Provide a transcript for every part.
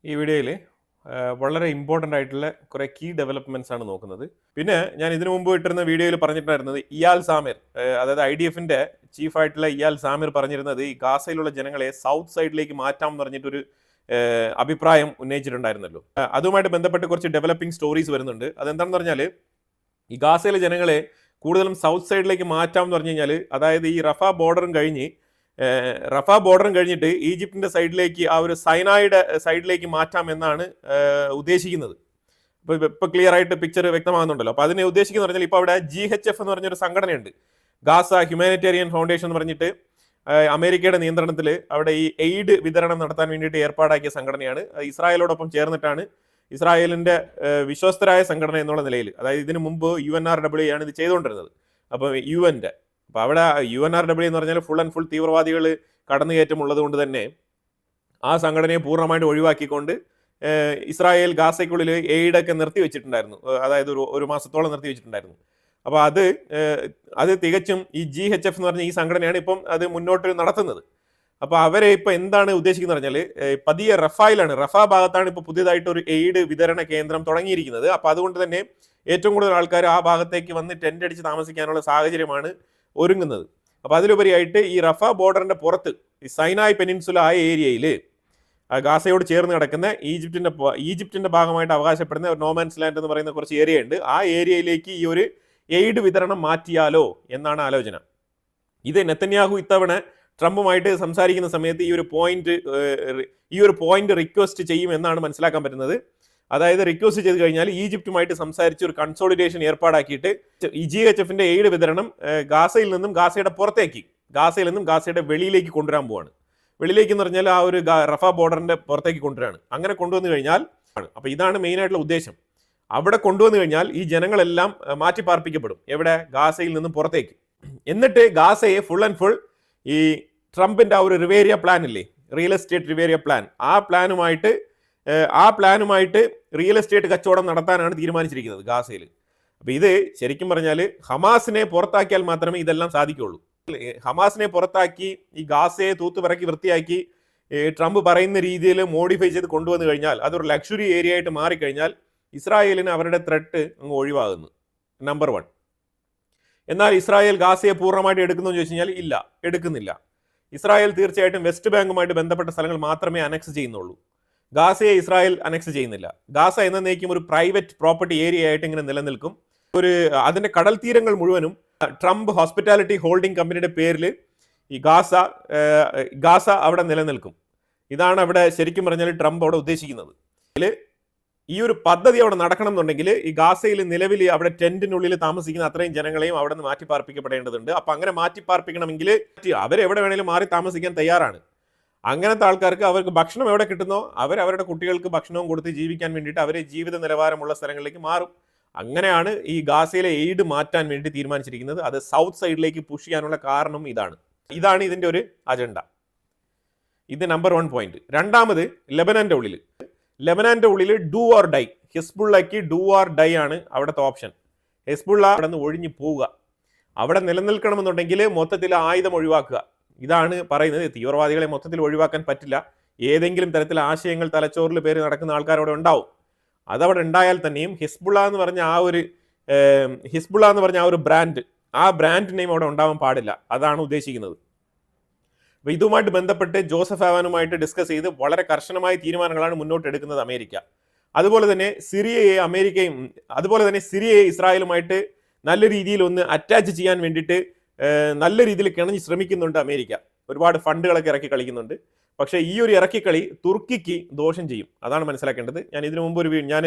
ഈ വീഡിയോയിൽ വളരെ ഇമ്പോർട്ടൻ്റ് ആയിട്ടുള്ള കുറേ കീ ഡെവലപ്മെൻറ്റ്സ് ആണ് നോക്കുന്നത്. പിന്നെ ഞാൻ ഇതിനു മുമ്പ് ഇട്ടിരുന്ന വീഡിയോയിൽ പറഞ്ഞിട്ടുണ്ടായിരുന്നത് ഇയാൽ സാമിർ, അതായത് IDF-ന്റെ ചീഫായിട്ടുള്ള ഇയാൽ സാമിർ പറഞ്ഞിരുന്നത് ഈ ഗാസയിലുള്ള ജനങ്ങളെ സൗത്ത് സൈഡിലേക്ക് മാറ്റാം എന്ന് പറഞ്ഞിട്ടൊരു അഭിപ്രായം ഉന്നയിച്ചിട്ടുണ്ടായിരുന്നല്ലോ. അതുമായിട്ട് ബന്ധപ്പെട്ട് കുറച്ച് ഡെവലപ്പിംഗ് സ്റ്റോറീസ് വരുന്നുണ്ട്. അതെന്താണെന്ന് പറഞ്ഞാൽ ഈ ഗാസയിലെ ജനങ്ങളെ കൂടുതലും സൗത്ത് സൈഡിലേക്ക് മാറ്റാം എന്ന് പറഞ്ഞു കഴിഞ്ഞാൽ, അതായത് ഈ റഫ ബോർഡറും കഴിഞ്ഞിട്ട് ഈജിപ്തിന്റെ സൈഡിലേക്ക് ആ ഒരു സൈനായുടെ സൈഡിലേക്ക് മാറ്റാം എന്നാണ് ഉദ്ദേശിക്കുന്നത്. ഇപ്പൊ ക്ലിയർ ആയിട്ട് പിക്ചർ വ്യക്തമാകുന്നുണ്ടല്ലോ. അപ്പൊ അതിനെ ഉദ്ദേശിക്കുന്ന പറഞ്ഞാൽ ഇപ്പൊ അവിടെ GHF എന്ന് പറഞ്ഞൊരു സംഘടനയുണ്ട്, ഗാസ ഹ്യൂമാനിറ്റേറിയൻ ഫൗണ്ടേഷൻ എന്ന് പറഞ്ഞിട്ട്, അമേരിക്കയുടെ നിയന്ത്രണത്തിൽ അവിടെ ഈ എയ്ഡ് വിതരണം നടത്താൻ വേണ്ടിയിട്ട് ഏർപ്പാടാക്കിയ സംഘടനയാണ്. ഇസ്രായേലോടൊപ്പം ചേർന്നിട്ടാണ് ഇസ്രായേലിന്റെ വിശ്വസ്തരായ സംഘടന എന്നുള്ള നിലയിൽ, അതായത് ഇതിനു മുമ്പ് UNRWA ആണ് ഇത് ചെയ്തുകൊണ്ടിരുന്നത്. അപ്പോൾ UN-ന്റെ അപ്പോൾ അവിടെ UNRWA എന്ന് പറഞ്ഞാൽ ഫുൾ ആൻഡ് ഫുൾ തീവ്രവാദികൾ കടന്നുകയറ്റം ഉള്ളത് കൊണ്ട് തന്നെ ആ സംഘടനയെ പൂർണ്ണമായിട്ട് ഒഴിവാക്കിക്കൊണ്ട് ഇസ്രായേൽ ഗാസയ്ക്കുള്ളിൽ എയ്ഡൊക്കെ നിർത്തിവെച്ചിട്ടുണ്ടായിരുന്നു. അതായത് ഒരു മാസത്തോളം നിർത്തിവെച്ചിട്ടുണ്ടായിരുന്നു. അപ്പോൾ അത് തികച്ചും ഈ GHF എന്ന് പറഞ്ഞ ഈ സംഘടനയാണ് ഇപ്പം അത് മുന്നോട്ട് നടത്തുന്നത്. അപ്പോൾ അവരെ ഇപ്പം എന്താണ് ഉദ്ദേശിക്കുന്നത് പറഞ്ഞാൽ, പതിയെ റഫ ഭാഗത്താണ് ഇപ്പോൾ പുതിയതായിട്ട് ഒരു എയ്ഡ് വിതരണ കേന്ദ്രം തുടങ്ങിയിരിക്കുന്നത്. അപ്പോൾ അതുകൊണ്ട് തന്നെ ഏറ്റവും കൂടുതൽ ആൾക്കാർ ആ ഭാഗത്തേക്ക് വന്ന് ടെൻ്റ് അടിച്ച് താമസിക്കാനുള്ള സാഹചര്യമാണ് ഒരുങ്ങുന്നത്. അപ്പോൾ അതിലുപരിയായിട്ട് ഈ റഫ ബോർഡറിന്റെ പുറത്ത് ഈ സൈനായ് പെനിൻസുല ആ ഏരിയയിൽ ഗാസയോട് ചേർന്ന് കിടക്കുന്ന ഈജിപ്തിന്റെ ഭാഗമായിട്ട് അവകാശപ്പെടുന്ന നോമാൻസ് ലാൻഡ് എന്ന് പറയുന്ന കുറച്ച് ഏരിയ ഉണ്ട്. ആ ഏരിയയിലേക്ക് ഈ ഒരു എയ്ഡ് വിതരണം മാറ്റിയാലോ എന്നാണ് ആലോചന. ഇത് നെതന്യാഹു ഇത്തവണ ട്രംപുമായിട്ട് സംസാരിക്കുന്ന സമയത്ത് ഈ ഒരു പോയിന്റ് റിക്വസ്റ്റ് ചെയ്യും എന്നാണ് മനസ്സിലാക്കാൻ പറ്റുന്നത്. അതായത് റിക്വസ്റ്റ് ചെയ്ത് കഴിഞ്ഞാൽ ഈജിപ്തുമായിട്ട് സംസാരിച്ച് ഒരു കൺസോളിഡേഷൻ ഏർപ്പാടാക്കിയിട്ട് ഈ GHF-ന്റെ എയ്ഡ് വിതരണം ഗാസയിൽ നിന്നും ഗാസയുടെ വെളിയിലേക്ക് കൊണ്ടുവരാൻ പോവാണ്. വെളിയിലേക്ക് എന്ന് പറഞ്ഞാൽ ആ ഒരു റഫ ബോർഡറിന്റെ പുറത്തേക്ക് കൊണ്ടുവരാണ്. അങ്ങനെ കൊണ്ടുവന്നു കഴിഞ്ഞാൽ അപ്പോൾ ഇതാണ് മെയിൻ ആയിട്ടുള്ള ഉദ്ദേശം. അവിടെ കൊണ്ടുവന്നു കഴിഞ്ഞാൽ ഈ ജനങ്ങളെല്ലാം മാറ്റി പാർപ്പിക്കപ്പെടും. എവിടെ? ഗാസയിൽ നിന്നും പുറത്തേക്ക്. എന്നിട്ട് ഗാസയെ ഫുൾ ആൻഡ് ഫുൾ ഈ ട്രംപിന്റെ ആ ഒരു റിവേരിയ പ്ലാൻ ഇല്ലേ, റിയൽ എസ്റ്റേറ്റ് റിവേരിയ പ്ലാൻ, ആ പ്ലാനുമായിട്ട് റിയൽ എസ്റ്റേറ്റ് കച്ചവടം നടത്താനാണ് തീരുമാനിച്ചിരിക്കുന്നത് ഗാസയിൽ. അപ്പോൾ ഇത് ശരിക്കും പറഞ്ഞാൽ ഹമാസിനെ പുറത്താക്കിയാൽ മാത്രമേ ഇതെല്ലാം സാധിക്കുള്ളൂ. ഹമാസിനെ പുറത്താക്കി ഈ ഗാസയെ തൂത്തുപിറക്കി വൃത്തിയാക്കി ട്രംപ് പറയുന്ന രീതിയിൽ മോഡിഫൈ ചെയ്ത് കൊണ്ടുവന്നു കഴിഞ്ഞാൽ, അതൊരു ലക്ഷറി ഏരിയ ആയിട്ട് മാറിക്കഴിഞ്ഞാൽ ഇസ്രായേലിന് അവരുടെ ത്രെട്ട് അങ്ങ് ഒഴിവാകുന്നു, നമ്പർ 1. എന്നാൽ ഇസ്രായേൽ ഗാസയെ പൂർണ്ണമായിട്ട് എടുക്കുന്നു ചോദിച്ചു കഴിഞ്ഞാൽ ഇല്ല, എടുക്കുന്നില്ല. ഇസ്രായേൽ തീർച്ചയായിട്ടും വെസ്റ്റ് ബാങ്കുമായിട്ട് ബന്ധപ്പെട്ട സ്ഥലങ്ങൾ മാത്രമേ അനക്സ് ചെയ്യുന്നുള്ളൂ. ഗാസയെ ഇസ്രായേൽ അനക്സ് ചെയ്യുന്നില്ല. ഗാസ എന്നേക്കും ഒരു പ്രൈവറ്റ് പ്രോപ്പർട്ടി ഏരിയ ആയിട്ട് ഇങ്ങനെ നിലനിൽക്കും. അതിന്റെ കടൽ തീരങ്ങൾ മുഴുവനും ട്രംപ് ഹോസ്പിറ്റാലിറ്റി ഹോൾഡിംഗ് കമ്പനിയുടെ പേരിൽ ഈ ഗാസ അവിടെ നിലനിൽക്കും. ഇതാണ് അവിടെ ശരിക്കും പറഞ്ഞാൽ ട്രംപ് അവിടെ ഉദ്ദേശിക്കുന്നത്. ഈ ഒരു പദ്ധതി അവിടെ നടക്കണം എന്നുണ്ടെങ്കിൽ ഈ ഗാസയിൽ നിലവിൽ അവിടെ ടെന്റിനുള്ളിൽ താമസിക്കുന്ന അത്രയും ജനങ്ങളെയും അവിടെ നിന്ന് മാറ്റിപ്പാർപ്പിക്കപ്പെടേണ്ടതുണ്ട്. അപ്പൊ അങ്ങനെ മാറ്റിപ്പാർപ്പിക്കണമെങ്കിൽ അവരെവിടെ വേണേലും മാറി താമസിക്കാൻ തയ്യാറാണ്. അങ്ങനത്തെ ആൾക്കാർക്ക് അവർക്ക് ഭക്ഷണം എവിടെ കിട്ടുന്നോ അവരുടെ കുട്ടികൾക്ക് ഭക്ഷണവും കൊടുത്ത് ജീവിക്കാൻ വേണ്ടിയിട്ട് അവരെ ജീവിത നിലവാരമുള്ള സ്ഥലങ്ങളിലേക്ക് മാറും. അങ്ങനെയാണ് ഈ ഗാസയിലെ എയ്ഡ് മാറ്റാൻ വേണ്ടി തീരുമാനിച്ചിരിക്കുന്നത്. അത് സൗത്ത് സൈഡിലേക്ക് പുഷ് ചെയ്യാനുള്ള കാരണം ഇതാണ് ഇതിന്റെ ഒരു അജണ്ട. ഇത് നമ്പർ 1 പോയിന്റ്. രണ്ടാമത്, ലെബനാന്റെ ഉള്ളിൽ ഡു ഓർ ഡൈ, ഹിസ്ബുള്ളയ്ക്ക് ഡു ഓർ ഡൈ ആണ് അവിടുത്തെ ഓപ്ഷൻ. ഹിസ്ബുള്ള അവിടെ നിന്ന് ഒഴിഞ്ഞു പോവുക, അവിടെ നിലനിൽക്കണമെന്നുണ്ടെങ്കിൽ മൊത്തത്തിൽ ആയുധം ഒഴിവാക്കുക. ഇതാണ് പറയുന്നത്. തീവ്രവാദികളെ മൊത്തത്തിൽ ഒഴിവാക്കാൻ പറ്റില്ല. ഏതെങ്കിലും തരത്തിൽ ആശയങ്ങൾ തലച്ചോറിൽ പേര് നടക്കുന്ന ആൾക്കാർ അവിടെ ഉണ്ടാവും. അതവിടെ ഉണ്ടായാൽ തന്നെയും ഹിസ്ബുള്ള എന്ന് പറഞ്ഞ ആ ഒരു ബ്രാൻഡ്, ആ ബ്രാൻഡ് നെയിം അവിടെ ഉണ്ടാവാൻ പാടില്ല. അതാണ് ഉദ്ദേശിക്കുന്നത്. അപ്പോൾ ഇതുമായിട്ട് ബന്ധപ്പെട്ട് ജോസഫ് ആവാനുമായിട്ട് ഡിസ്കസ് ചെയ്ത് വളരെ കർശനമായ തീരുമാനങ്ങളാണ് മുന്നോട്ട് എടുക്കുന്നത് അമേരിക്ക. അതുപോലെ തന്നെ സിറിയയെ ഇസ്രായേലുമായിട്ട് നല്ല രീതിയിൽ ഒന്ന് അറ്റാച്ച് ചെയ്യാൻ വേണ്ടിയിട്ട് നല്ല രീതിയിൽ കിണഞ്ഞ് ശ്രമിക്കുന്നുണ്ട് അമേരിക്ക. ഒരുപാട് ഫണ്ടുകളൊക്കെ ഇറക്കി കളിക്കുന്നുണ്ട്. പക്ഷേ ഈ ഒരു ഇറക്കിക്കളി തുർക്കിക്ക് ദോഷം ചെയ്യും. അതാണ് മനസ്സിലാക്കേണ്ടത്. ഞാൻ ഇതിനു മുമ്പ്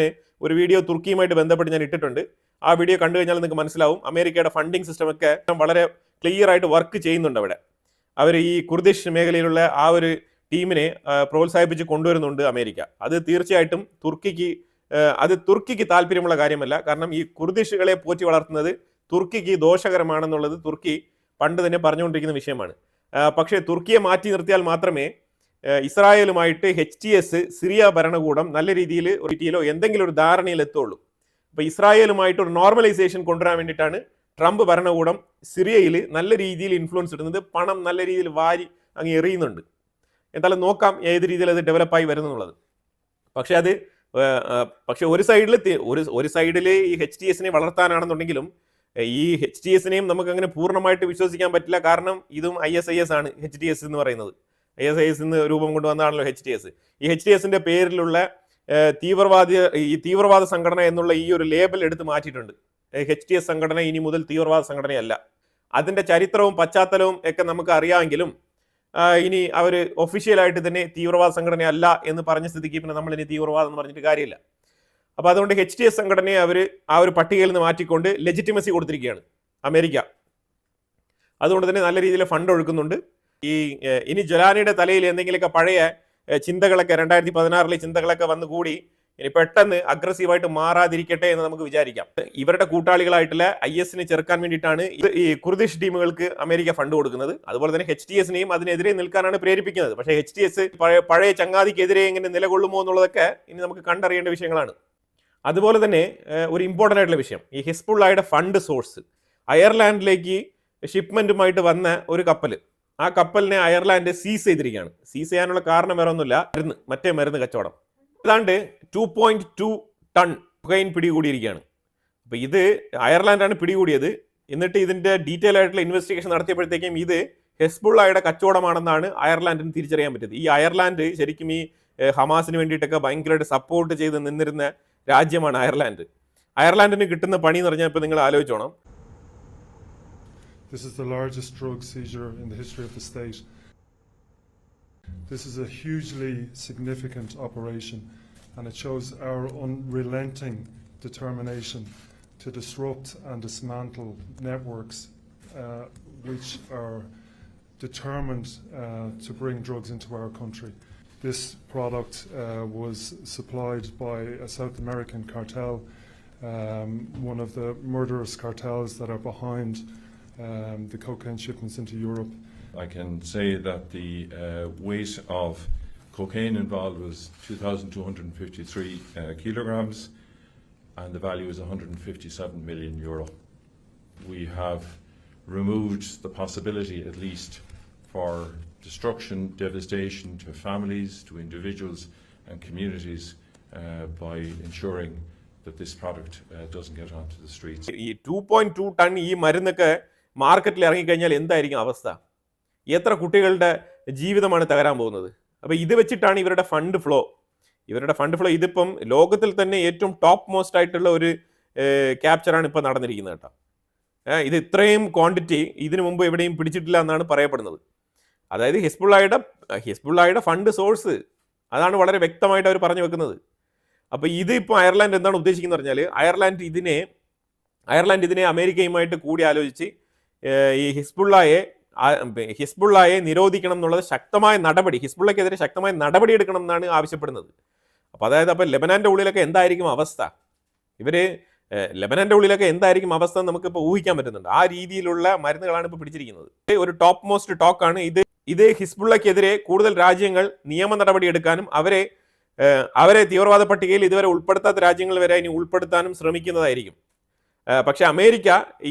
ഒരു വീഡിയോ തുർക്കിയുമായിട്ട് ബന്ധപ്പെട്ട് ഞാൻ ഇട്ടിട്ടുണ്ട്. ആ വീഡിയോ കണ്ടു കഴിഞ്ഞാൽ നിങ്ങൾക്ക് മനസ്സിലാവും അമേരിക്കയുടെ ഫണ്ടിങ് സിസ്റ്റം ഒക്കെ വളരെ ക്ലിയർ ആയിട്ട് വർക്ക് ചെയ്യുന്നുണ്ട് അവിടെ. അവർ ഈ കുർദിഷ് മേഖലയിലുള്ള ആ ഒരു ടീമിനെ പ്രോത്സാഹിപ്പിച്ച് കൊണ്ടുവരുന്നുണ്ട് അമേരിക്ക. അത് തീർച്ചയായിട്ടും തുർക്കിക്ക് താല്പര്യമുള്ള കാര്യമല്ല. കാരണം ഈ കുർദിഷുകളെ പോറ്റി വളർത്തുന്നത് തുർക്കിക്ക് ദോഷകരമാണെന്നുള്ളത് തുർക്കി പണ്ട് തന്നെ പറഞ്ഞുകൊണ്ടിരിക്കുന്ന വിഷയമാണ്. പക്ഷേ തുർക്കിയെ മാറ്റി നിർത്തിയാൽ മാത്രമേ ഇസ്രായേലുമായിട്ട് HTS സിറിയ ഭരണകൂടം നല്ല രീതിയിൽ എന്തെങ്കിലും ഒരു ധാരണയിൽ എത്തുള്ളൂ. അപ്പോൾ ഇസ്രായേലുമായിട്ട് ഒരു നോർമലൈസേഷൻ കൊണ്ടുവരാൻ വേണ്ടിയിട്ടാണ് ട്രംപ് ഭരണകൂടം സിറിയയിൽ നല്ല രീതിയിൽ ഇൻഫ്ലുവൻസ് ഇടുന്നത്. പണം നല്ല രീതിയിൽ വാരി അങ്ങ് എറിയുന്നുണ്ട്. എന്തായാലും നോക്കാം ഏത് രീതിയിൽ അത് ഡെവലപ്പായി വരുന്നുള്ളത്. പക്ഷെ ഒരു സൈഡിൽ ഈ HTSനെ വളർത്താനാണെന്നുണ്ടെങ്കിലും ഈ HTSനെയും നമുക്ക് അങ്ങനെ പൂർണ്ണമായിട്ട് വിശ്വസിക്കാൻ പറ്റില്ല. കാരണം ഇതും ISIS ആണ് HTS എന്ന് പറയുന്നത്. ISIS എന്ന് രൂപം കൊണ്ടുവന്നതാണല്ലോ HTS. ഈ HTSന്റെ പേരിലുള്ള തീവ്രവാദ സംഘടന എന്നുള്ള ഈ ഒരു ലേബൽ എടുത്ത് മാറ്റിയിട്ടുണ്ട്. HTS സംഘടന ഇനി മുതൽ തീവ്രവാദ സംഘടനയല്ല. അതിന്റെ ചരിത്രവും പശ്ചാത്തലവും ഒക്കെ നമുക്ക് അറിയാമെങ്കിലും ഇനി അവർ ഒഫീഷ്യലായിട്ട് തന്നെ തീവ്രവാദ സംഘടനയല്ല എന്ന് പറഞ്ഞ സ്ഥിതിക്ക് പിന്നെ നമ്മൾ ഇനി തീവ്രവാദം എന്ന് പറഞ്ഞിട്ട് കാര്യമില്ല. അപ്പോൾ അതുകൊണ്ട് HTS സംഘടനയെ അവർ ആ ഒരു പട്ടികയിൽ നിന്ന് മാറ്റിക്കൊണ്ട് ലെജിറ്റിമസി കൊടുത്തിരിക്കുകയാണ് അമേരിക്ക. അതുകൊണ്ട് തന്നെ നല്ല രീതിയിൽ ഫണ്ട് ഒഴുക്കുന്നുണ്ട്. ഇനി ജൊലാനിയുടെ തലയിൽ എന്തെങ്കിലുമൊക്കെ പഴയ ചിന്തകളൊക്കെ 2016 ചിന്തകളൊക്കെ വന്നു കൂടി ഇനി പെട്ടെന്ന് അഗ്രസീവായിട്ട് മാറാതിരിക്കട്ടെ എന്ന് നമുക്ക് വിചാരിക്കാം. ഇവരുടെ കൂട്ടാളികളായിട്ടുള്ള ISനെ ചെറുക്കാൻ വേണ്ടിയിട്ടാണ് ഈ കുർദിഷ് ടീമുകൾക്ക് അമേരിക്ക ഫണ്ട് കൊടുക്കുന്നത്. അതുപോലെ തന്നെ HTSനെയും അതിനെതിരെ നിൽക്കാനാണ് പ്രേരിപ്പിക്കുന്നത്. പക്ഷേ HTS പഴയ ചങ്ങാതിക്കെതിരെ എങ്ങനെ നിലകൊള്ളുമോ എന്നുള്ളതൊക്കെ ഇനി നമുക്ക് കണ്ടറിയേണ്ട വിഷയങ്ങളാണ്. അതുപോലെ തന്നെ ഒരു ഇമ്പോർട്ടൻ്റ് ആയിട്ടുള്ള വിഷയം, ഈ ഹിസ്ബുള്ളയുടെ ഫണ്ട് സോഴ്സ്. അയർലാൻഡിലേക്ക് ഷിപ്മെന്റുമായിട്ട് വന്ന ഒരു കപ്പൽ, ആ കപ്പലിനെ അയർലാൻഡ് സീസ് ചെയ്തിരിക്കുകയാണ്. സീസ് ചെയ്യാനുള്ള കാരണം വേറെ ഒന്നുമില്ല, മരുന്ന് കച്ചവടം. ഏതാണ്ട് 2.2 ടൺ കൊക്കൈൻ പിടികൂടിയിരിക്കുകയാണ്. അപ്പോൾ ഇത് അയർലാൻഡാണ് പിടികൂടിയത്. എന്നിട്ട് ഇതിന്റെ ഡീറ്റെയിൽ ആയിട്ടുള്ള ഇൻവെസ്റ്റിഗേഷൻ നടത്തിയപ്പോഴത്തേക്കും ഇത് ഹിസ്ബുള്ളയുടെ കച്ചവടമാണെന്നാണ് അയർലാൻഡിന് തിരിച്ചറിയാൻ പറ്റിയത്. ഈ അയർലാൻഡ് ശരിക്കും ഈ ഹമാസിന് വേണ്ടിയിട്ടൊക്കെ ഭയങ്കരമായിട്ട് സപ്പോർട്ട് ചെയ്ത് നിന്നിരുന്ന രാജ്യമാണ് അയർലാൻഡ്. അയർലാൻഡിന് കിട്ടുന്ന പണി എന്ന് പറഞ്ഞാൽ ഇപ്പോൾ നിങ്ങൾ ആലോചിച്ചോണം. This is the largest drug seizure in the history of the state. This is a hugely significant operation, and it shows our unrelenting determination to disrupt and dismantle networks which are determined to bring drugs into our country. This product was supplied by a South American cartel, one of the murderous cartels that are behind the cocaine shipments into Europe. I can say that the weight of cocaine involved was 2,253 kilograms, and the value is 157 million euro. We have removed the possibility, at least, for destruction, devastation to families, to individuals and communities by ensuring that this product doesn't get onto the streets. 2.2 ton ഈ മരുന്നൊക്കെ മാർക്കറ്റിൽ ഇറങ്ങിക്കഴിഞ്ഞാൽ എന്തായിരിക്കും അവസ്ഥ? എത്ര കുട്ടികളുടെ ജീവിതമാണ് തകരാൻ പോകുന്നത്? അപ്പോൾ ഇത് വെച്ചിട്ടാണ് ഇവരുടെ ഫണ്ട് ഫ്ലോ. ഇതിപ്പം ലോകത്തിൽ തന്നെ ഏറ്റവും ടോപ്പ് മോസ്റ്റ് ആയിട്ടുള്ള ഒരു ക്യാപ്ചറാണ് ഇപ്പോൾ നടന്നിരിക്കുന്നത് കേട്ടോ. ഇത് ഇത്രയും ക്വാണ്ടിറ്റി ഇതിനു മുമ്പ് എവിടെയും പിടിച്ചിട്ടില്ല എന്നാണ് പറയപ്പെടുന്നത്. അതായത് ഹിസ്ബുള്ളയുടെ ഫണ്ട് സോഴ്സ് അതാണ് വളരെ വ്യക്തമായിട്ട് അവർ പറഞ്ഞു വെക്കുന്നത്. അപ്പോൾ ഇത് ഇപ്പോൾ അയർലാൻഡ് എന്താണ് ഉദ്ദേശിക്കുന്നത് പറഞ്ഞാൽ അയർലാൻഡ് ഇതിനെ അമേരിക്കയുമായിട്ട് കൂടി ആലോചിച്ച് ഈ ഹിസ്ബുള്ളയെ നിരോധിക്കണം എന്നുള്ളത് ശക്തമായ നടപടി, ഹിസ്ബുള്ളക്കെതിരെ ശക്തമായ നടപടി എടുക്കണം എന്നാണ് ആവശ്യപ്പെടുന്നത്. അപ്പോൾ അപ്പോൾ ലെബനാന്റെ ഉള്ളിലൊക്കെ എന്തായിരിക്കും അവസ്ഥ? ലെബനാന്റെ ഉള്ളിലൊക്കെ എന്തായിരിക്കും അവസ്ഥ നമുക്കിപ്പോൾ ഊഹിക്കാൻ പറ്റുന്നുണ്ട്. ആ രീതിയിലുള്ള മരുന്നുകളാണ് ഇപ്പോൾ പിടിച്ചിരിക്കുന്നത്. ഒരു ടോപ്പ് മോസ്റ്റ് ടോക്കാണ് ഇത് ഹിസ്ബുള്ളക്കെതിരെ കൂടുതൽ രാജ്യങ്ങൾ നിയമ നടപടി എടുക്കാനും അവരെ തീവ്രവാദ പട്ടികയിൽ ഇതുവരെ ഉൾപ്പെടുത്താത്ത രാജ്യങ്ങൾ വരെ ഇനി ഉൾപ്പെടുത്താനും ശ്രമിക്കുന്നതായിരിക്കും. പക്ഷെ അമേരിക്ക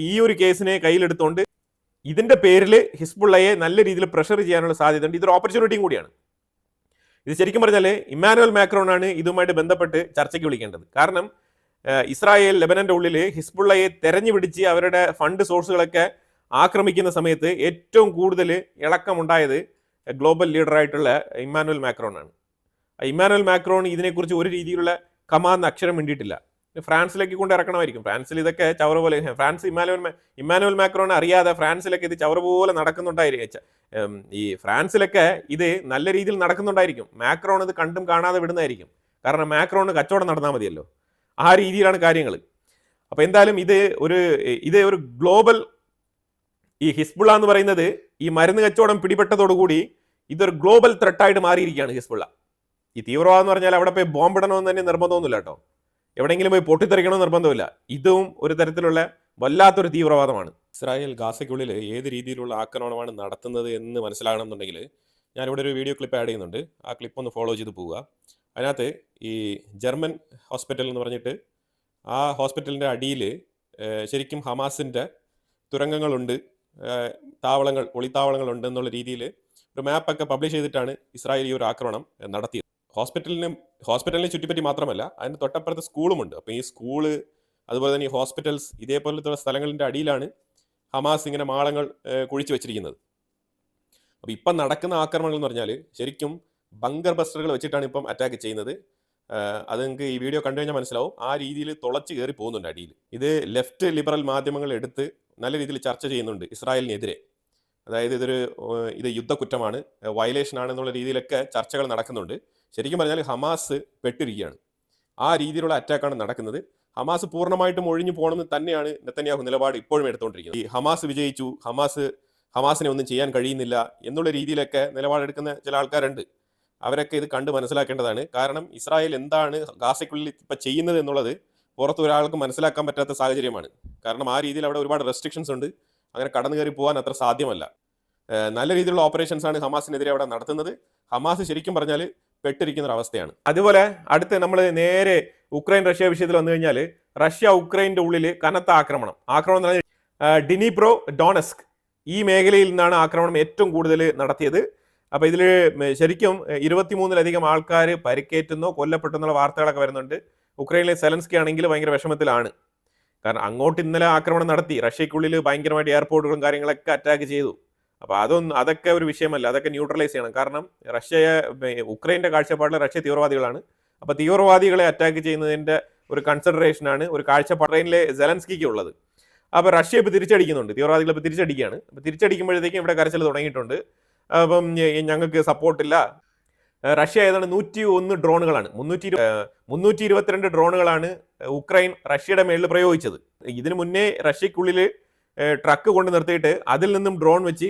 ഈ ഒരു കേസിനെ കയ്യിലെടുത്തുകൊണ്ട് ഇതിന്റെ പേരിൽ ഹിസ്ബുള്ളയെ നല്ല രീതിയിൽ പ്രഷർ ചെയ്യാനുള്ള സാധ്യതയുണ്ട്. ഇതൊരു ഓപ്പർച്യൂണിറ്റിയും കൂടിയാണ്. ഇത് ശരിക്കും പറഞ്ഞാൽ ഇമ്മാനുവൽ മാക്രോൺ ആണ് ഇതുമായിട്ട് ബന്ധപ്പെട്ട് ചർച്ചയ്ക്ക് വിളിക്കേണ്ടത്. കാരണം ഇസ്രായേൽ ലെബനന്റെ ഉള്ളിൽ ഹിസ്ബുള്ളയെ തെരഞ്ഞു പിടിച്ച് അവരുടെ ഫണ്ട് സോഴ്സുകളൊക്കെ ആക്രമിക്കുന്ന സമയത്ത് ഏറ്റവും കൂടുതൽ ഇളക്കമുണ്ടായത് ഗ്ലോബൽ ലീഡറായിട്ടുള്ള ഇമ്മാനുവൽ മാക്രോൺ ആണ്. ഇമ്മാനുവൽ മാക്രോൺ ഇതിനെക്കുറിച്ച് ഒരു രീതിയിലുള്ള കമാന്ന് അക്ഷരം വേണ്ടിയിട്ടില്ല. ഫ്രാൻസിലേക്ക് കൊണ്ട് ഇറക്കണമായിരിക്കും. ഫ്രാൻസിൽ ഇതൊക്കെ ചവറ് പോലെ, ഇമ്മാനുവൽ മാക്രോൺ അറിയാതെ ഫ്രാൻസിലൊക്കെ ഇത് ചവറ് പോലെ നടക്കുന്നുണ്ടായിരിക്കും. ഈ ഫ്രാൻസിലൊക്കെ ഇത് നല്ല രീതിയിൽ നടക്കുന്നുണ്ടായിരിക്കും. മാക്രോൺ ഇത് കണ്ടും കാണാതെ വിടുന്നതായിരിക്കും. കാരണം മാക്രോണ് കച്ചവടം നടന്നാൽ മതിയല്ലോ. ആ രീതിയിലാണ് കാര്യങ്ങൾ. അപ്പോൾ എന്തായാലും ഇത് ഒരു ഗ്ലോബൽ, ഈ ഹിസ്ബുള്ള എന്ന് പറയുന്നത് ഈ മരുന്ന് കച്ചവടം പിടിപെട്ടതോടുകൂടി ഇതൊരു ഗ്ലോബൽ ത്രെട്ടായിട്ട് മാറിയിരിക്കുകയാണ് ഹിസ്ബുള്ള. ഈ തീവ്രവാദം എന്ന് പറഞ്ഞാൽ അവിടെ പോയി ബോംബിടണമെന്ന് തന്നെ നിർബന്ധമൊന്നുമില്ല കേട്ടോ. എവിടെയെങ്കിലും പോയി പൊട്ടിത്തെറിക്കണമെന്ന് നിർബന്ധമില്ല. ഇതും ഒരു തരത്തിലുള്ള വല്ലാത്തൊരു തീവ്രവാദമാണ്. ഇസ്രായേൽ ഗാസയ്ക്കുള്ളിൽ ഏത് രീതിയിലുള്ള ആക്രമണമാണ് നടത്തുന്നത് എന്ന് മനസ്സിലാകണമെന്നുണ്ടെങ്കിൽ ഞാനിവിടെ ഒരു വീഡിയോ ക്ലിപ്പ് ആഡ് ചെയ്യുന്നുണ്ട്. ആ ക്ലിപ്പ് ഒന്ന് ഫോളോ ചെയ്ത് പോവുക. അതിനകത്ത് ഈ ജർമ്മൻ ഹോസ്പിറ്റൽ എന്ന് പറഞ്ഞിട്ട് ആ ഹോസ്പിറ്റലിൻ്റെ അടിയിൽ ശരിക്കും ഹമാസിൻ്റെ തുരങ്കങ്ങളുണ്ട്, ഒളിത്താവളങ്ങളുണ്ട് എന്നുള്ള രീതിയിൽ ഒരു മാപ്പൊക്കെ പബ്ലിഷ് ചെയ്തിട്ടാണ് ഇസ്രായേൽ ഈ ഒരു ആക്രമണം നടത്തിയത്. ഹോസ്പിറ്റലിനെ ചുറ്റിപ്പറ്റി മാത്രമല്ല അതിന് തൊട്ടപ്പുറത്ത് സ്കൂളുമുണ്ട്. അപ്പോൾ ഈ സ്കൂള് അതുപോലെ തന്നെ ഈ ഹോസ്പിറ്റൽസ് ഇതേപോലത്തെ സ്ഥലങ്ങളിൻ്റെ അടിയിലാണ് ഹമാസ് ഇങ്ങനെ മാളങ്ങൾ കുഴിച്ചു വെച്ചിരിക്കുന്നത്. അപ്പോൾ ഇപ്പം നടക്കുന്ന ആക്രമണങ്ങൾ എന്ന് പറഞ്ഞാൽ ശരിക്കും ബങ്കർ ബസ്റ്ററുകൾ വെച്ചിട്ടാണ് ഇപ്പം അറ്റാക്ക് ചെയ്യുന്നത്. അത് നിങ്ങൾക്ക് ഈ വീഡിയോ കണ്ടു കഴിഞ്ഞാൽ മനസ്സിലാവും. ആ രീതിയിൽ തുളച്ച് കയറി പോകുന്നുണ്ട് അടിയിൽ. ഇത് ലെഫ്റ്റ് ലിബറൽ മാധ്യമങ്ങൾ എടുത്ത് നല്ല രീതിയിൽ ചർച്ച ചെയ്യുന്നുണ്ട് ഇസ്രായേലിനെതിരെ. അതായത് ഇത് യുദ്ധക്കുറ്റമാണ്, വയലേഷൻ ആണെന്നുള്ള രീതിയിലൊക്കെ ചർച്ചകൾ നടക്കുന്നുണ്ട്. ശരിക്കും പറഞ്ഞാൽ ഹമാസ് പെട്ടിരിക്കുകയാണ്. ആ രീതിയിലുള്ള അറ്റാക്കാണ് നടക്കുന്നത്. ഹമാസ് പൂർണ്ണമായിട്ടും ഒഴിഞ്ഞു പോകണമെന്ന് തന്നെയാണ് നെതന്യാഹു നിലപാട് ഇപ്പോഴും എടുത്തുകൊണ്ടിരിക്കുന്നത്. ഈ ഹമാസ് വിജയിച്ചു, ഹമാസിനെ ഒന്നും ചെയ്യാൻ കഴിയുന്നില്ല എന്നുള്ള രീതിയിലൊക്കെ നിലപാടെടുക്കുന്ന ചില ആൾക്കാരുണ്ട്. അവരൊക്കെ ഇത് കണ്ട് മനസ്സിലാക്കേണ്ടതാണ്. കാരണം ഇസ്രായേൽ എന്താണ് ഗാസയ്ക്കുള്ളിൽ ഇപ്പം ചെയ്യുന്നത് എന്നുള്ളത് പുറത്ത് ഒരാൾക്ക് മനസ്സിലാക്കാൻ പറ്റാത്ത സാഹചര്യമാണ്. കാരണം ആ രീതിയിൽ അവിടെ ഒരുപാട് റെസ്ട്രിക്ഷൻസ് ഉണ്ട്. അങ്ങനെ കടന്നു കയറി പോകാൻ അത്ര സാധ്യമല്ല. നല്ല രീതിയിലുള്ള ഓപ്പറേഷൻസാണ് ഹമാസിനെതിരെ അവിടെ നടത്തുന്നത്. ഹമാസ് ശരിക്കും പറഞ്ഞാൽ പെട്ടിരിക്കുന്ന ഒരു അവസ്ഥയാണ്. അതുപോലെ അടുത്ത് നമ്മൾ നേരെ ഉക്രൈൻ റഷ്യ വിഷയത്തിൽ വന്നു കഴിഞ്ഞാൽ റഷ്യ ഉക്രൈൻ്റെ ഉള്ളിൽ കനത്ത ആക്രമണം എന്ന് പറഞ്ഞാൽ ഡിനിപ്രോ ഡോണസ്ക് ഈ മേഖലയിൽ നിന്നാണ് ആക്രമണം ഏറ്റവും കൂടുതൽ നടത്തിയത്. അപ്പോൾ ഇതിൽ ശരിക്കും 23-ലധികം ആൾക്കാർ പരിക്കേറ്റുന്നോ കൊല്ലപ്പെട്ടെന്നുള്ള വാർത്തകളൊക്കെ വരുന്നുണ്ട്. ഉക്രൈനിലെ സെലൻസ്കി ആണെങ്കിൽ ഭയങ്കര വിഷമത്തിലാണ്. കാരണം അങ്ങോട്ട് ഇന്നലെ ആക്രമണം നടത്തി, റഷ്യക്കുള്ളിൽ ഭയങ്കരമായിട്ട് എയർപോർട്ടുകളും കാര്യങ്ങളൊക്കെ അറ്റാക്ക് ചെയ്തു. അപ്പോൾ അതൊക്കെ ഒരു വിഷയമല്ല, അതൊക്കെ ന്യൂട്രലൈസ് ചെയ്യണം. കാരണം ഉക്രൈൻ്റെ കാഴ്ചപ്പാടിൽ റഷ്യ തീവ്രവാദികളാണ്. അപ്പോൾ തീവ്രവാദികളെ അറ്റാക്ക് ചെയ്യുന്നതിൻ്റെ ഒരു കൺസിഡറേഷനാണ് ഒരു കാഴ്ചപ്പാടിലെ സെലൻസ്കിക്ക് ഉള്ളത്. അപ്പോൾ റഷ്യ ഇപ്പോൾ തിരിച്ചടിക്കുന്നുണ്ട്, തീവ്രവാദികൾ ഇപ്പോൾ തിരിച്ചടിക്കുകയാണ്. അപ്പോൾ തിരിച്ചടിക്കുമ്പോഴത്തേക്കും ഇവിടെ കരച്ചിൽ തുടങ്ങിയിട്ടുണ്ട്. അപ്പം ഞങ്ങൾക്ക് സപ്പോർട്ടില്ല. റഷ്യ ഏതാണ് 101 ഡ്രോണുകളാണ് 322 ഡ്രോണുകളാണ് ഉക്രൈൻ റഷ്യയുടെ മേളിൽ പ്രയോഗിച്ചത്. ഇതിനു മുന്നേ റഷ്യക്കുള്ളിൽ ട്രക്ക് കൊണ്ട് നിർത്തിയിട്ട് അതിൽ നിന്നും ഡ്രോൺ വെച്ച്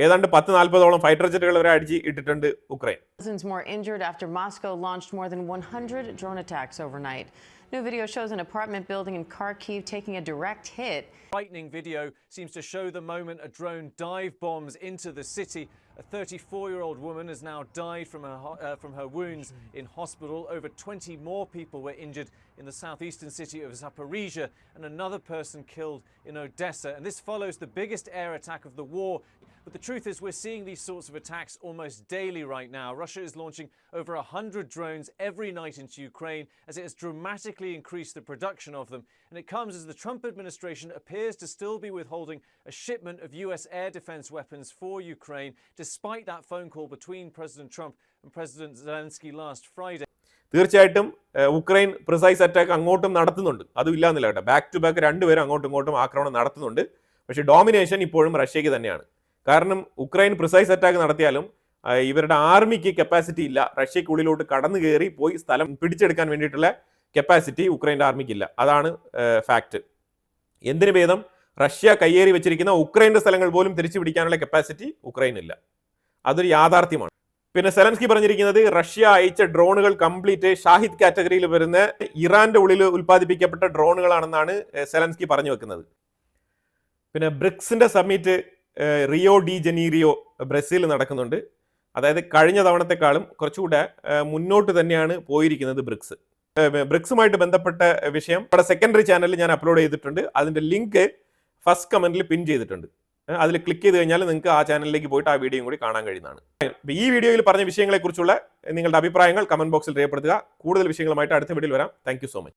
ഏതാണ്ട് 10-40ഓളം ഫൈറ്റർ ജെറ്റുകൾ വരെ അടിച്ച് ഇട്ടിട്ടുണ്ട് Ukraine. Dozens more injured after Moscow launched more than 100 drone attacks overnight. New video shows an apartment building in Kharkiv taking a direct hit. Frightening video seems to show the moment a drone dive bombs into the city. A 34-year-old woman has now died from her wounds in hospital. Over 20 more people were injured in the southeastern city of Zaporizhia, and another person killed in Odessa. And this follows the biggest air attack of the war. But the truth is, we're seeing these sorts of attacks almost daily right now. Russia is launching over 100 drones every night into Ukraine as it has dramatically increased the production of them. And it comes as the Trump administration appears to still be withholding a shipment of US air defense weapons for Ukraine, despite that phone call between President Trump and President Zelensky last Friday. തീർച്ചയായിട്ടും Ukraine precise attack അങ്ങോട്ടും നടത്തുന്നുണ്ട്, അതും ഇല്ലാന്നില്ല കേട്ടോ. Back to back രണ്ടുപേരും അങ്ങോട്ടും ഇങ്ങോട്ടും ആക്രമണം നടത്തുന്നുണ്ട്. പക്ഷേ ഡോമിനേഷൻ ഇപ്പോഴും റഷ്യക്ക് തന്നെയാണ്. കാരണം ഉക്രൈൻ പ്രിസൈസ് അറ്റാക്ക് നടത്തിയാലും ഇവരുടെ ആർമിക്ക് കപ്പാസിറ്റി ഇല്ല. റഷ്യക്കുള്ളിലോട്ട് കടന്നു കയറി പോയി സ്ഥലം പിടിച്ചെടുക്കാൻ വേണ്ടിയിട്ടുള്ള കപ്പാസിറ്റി ഉക്രൈൻ്റെ ആർമിക്കില്ല. അതാണ് ഫാക്റ്റ്. എന്തിനു ഭേദം റഷ്യ കയ്യേറി വെച്ചിരിക്കുന്ന ഉക്രൈൻ്റെ സ്ഥലങ്ങൾ പോലും തിരിച്ചു പിടിക്കാനുള്ള കപ്പാസിറ്റി ഉക്രൈനില്ല. അതൊരു യാഥാർത്ഥ്യമാണ്. പിന്നെ സെലൻസ്കി പറഞ്ഞിരിക്കുന്നത് റഷ്യ അയച്ച ഡ്രോണുകൾ കംപ്ലീറ്റ് ഷാഹിദ് കാറ്റഗറിയിൽ വരുന്ന ഇറാന്റെ ഉള്ളിൽ ഉൽപ്പാദിപ്പിക്കപ്പെട്ട ഡ്രോണുകളാണെന്നാണ് സെലൻസ്കി പറഞ്ഞു വെക്കുന്നത്. പിന്നെ ബ്രിക്സിന്റെ സമ്മിറ്റ് റിയോ ഡി ജനീറിയോ ബ്രസീലിൽ നടക്കുന്നുണ്ട്. അതായത് കഴിഞ്ഞ തവണത്തെക്കാളും കുറച്ചുകൂടെ മുന്നോട്ട് തന്നെയാണ് പോയിരിക്കുന്നത് ബ്രിക്സുമായിട്ട് ബന്ധപ്പെട്ട വിഷയം നമ്മുടെ സെക്കൻഡറി ചാനലിൽ ഞാൻ അപ്ലോഡ് ചെയ്തിട്ടുണ്ട്. അതിൻ്റെ ലിങ്ക് ഫസ്റ്റ് കമന്റിൽ പിൻ ചെയ്തിട്ടുണ്ട്. അതിൽ ക്ലിക്ക് ചെയ്ത് കഴിഞ്ഞാൽ നിങ്ങൾക്ക് ആ ചാനലിലേക്ക് പോയിട്ട് ആ വീഡിയോയും കൂടി കാണാൻ കഴിയുന്നതാണ്. ഈ വീഡിയോയിൽ പറഞ്ഞ വിഷയങ്ങളെക്കുറിച്ചുള്ള നിങ്ങളുടെ അഭിപ്രായങ്ങൾ കമന്റ് ബോക്സിൽ രേഖപ്പെടുത്തുക. കൂടുതൽ വിഷയങ്ങളുമായിട്ട് അടുത്ത വീഡിയോയിൽ വരാം. Thank you so much.